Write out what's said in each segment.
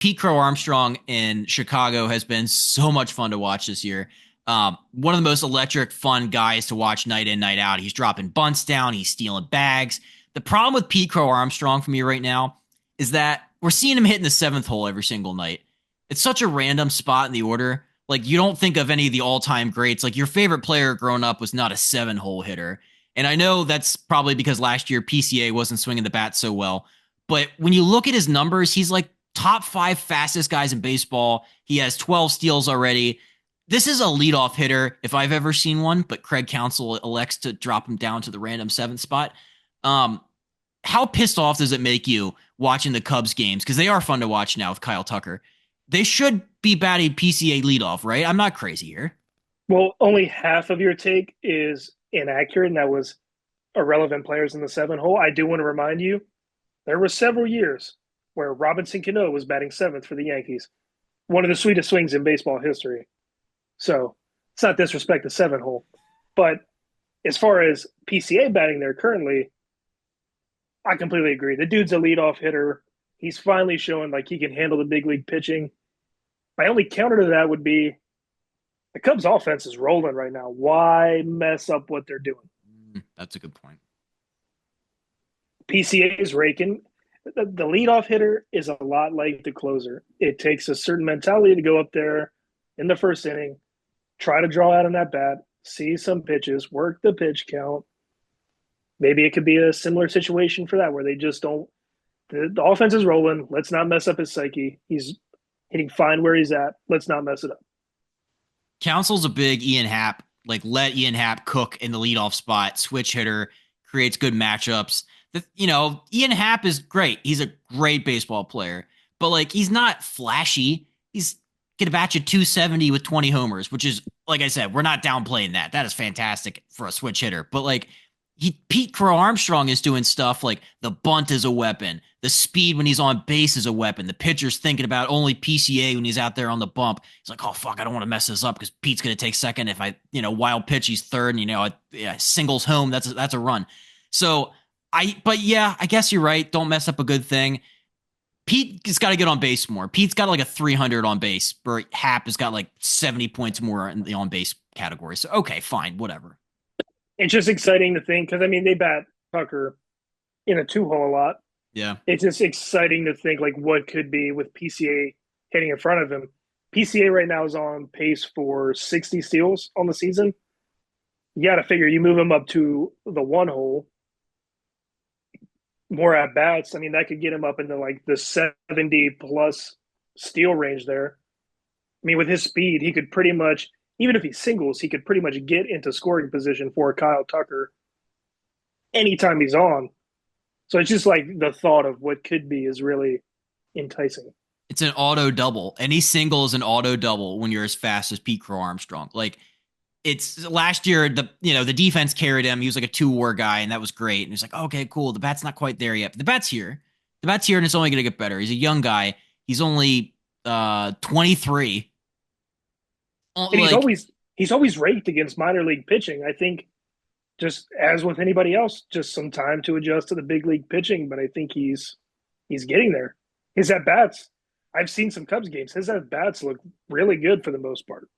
Pete Crow-Armstrong in Chicago has been so much fun to watch this year. One of the most electric, fun guys to watch night in, night out. He's dropping bunts down. He's stealing bags. The problem with Pete Crow-Armstrong for me right now is that we're seeing him hitting the seventh hole every single night. It's such a random spot in the order. Like, you don't think of any of the all-time greats. Like, your favorite player growing up was not a seven-hole hitter. And I know that's probably because last year PCA wasn't swinging the bat so well. But when you look at his numbers, he's like top five fastest guys in baseball. He has 12 steals already. This is a leadoff hitter if I've ever seen one, but Craig Counsell elects to drop him down to the random seventh spot. How pissed off does it make you watching the Cubs games? Because they are fun to watch now with Kyle Tucker. They should be batting PCA leadoff, right? I'm not crazy here. Well, only half of your take is inaccurate, and that was irrelevant players in the seven hole. I do want to remind you there were several years where Robinson Cano was batting seventh for the Yankees. One of the sweetest swings in baseball history. So it's not disrespect the seven hole. But as far as PCA batting there currently, I completely agree. The dude's a leadoff hitter. He's finally showing like he can handle the big league pitching. My only counter to that would be the Cubs offense is rolling right now. Why mess up what they're doing? That's a good point. PCA is raking. The leadoff hitter is a lot like the closer. It takes a certain mentality to go up there in the first inning, try to draw out on that bat, see some pitches, work the pitch count. Maybe it could be a similar situation for that where they just don't. The offense is rolling. Let's not mess up his psyche. He's hitting fine where he's at. Let's not mess it up. Council's a big Ian Happ. Like, let Ian Happ cook in the leadoff spot, switch hitter, creates good matchups. Ian Happ is great. He's a great baseball player, but like, he's not flashy. He's get a batch of 270 with 20 homers, which is, like I said, we're not downplaying that. That is fantastic for a switch hitter. But like, Pete Crow-Armstrong is doing stuff like the bunt is a weapon. The speed when he's on base is a weapon. The pitcher's thinking about only PCA when he's out there on the bump. He's like, oh, fuck, I don't want to mess this up because Pete's going to take second. If I, wild pitch, he's third and, singles home. That's a run. So but yeah, I guess you're right. Don't mess up a good thing. Pete's got to get on base more. Pete's got like a 300 on base, but Happ has got like 70 points more in the on base category. So, okay, fine, whatever. It's just exciting to think because, I mean, they bat Tucker in a two hole a lot. Yeah. It's just exciting to think like what could be with PCA hitting in front of him. PCA right now is on pace for 60 steals on the season. You got to figure you move him up to the one hole, more at bats. I mean, that could get him up into like the 70 plus steal range there. I mean, with his speed, he could pretty much, even if he singles, he could pretty much get into scoring position for Kyle Tucker anytime he's on. So it's just like the thought of what could be is really enticing. It's an auto double. Any single is an auto double when you're as fast as Pete Crow-Armstrong. Like, it's last year, the defense carried him. He was like a 2-WAR guy, and that was great. And he's like, okay, cool. The bat's not quite there yet. But the bat's here. The bat's here, and it's only going to get better. He's a young guy. He's only 23. And he's always raked against minor league pitching. I think just as with anybody else, just some time to adjust to the big league pitching. But I think he's getting there. His at bats, I've seen some Cubs games. His at bats look really good for the most part.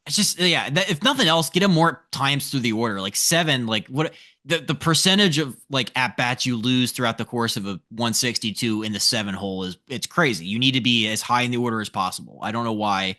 It's just, yeah, if nothing else, get him more times through the order. Like 7, like what the percentage of like at bats you lose throughout the course of a 162 in the 7 hole it's crazy. You need to be as high in the order as possible. I don't know why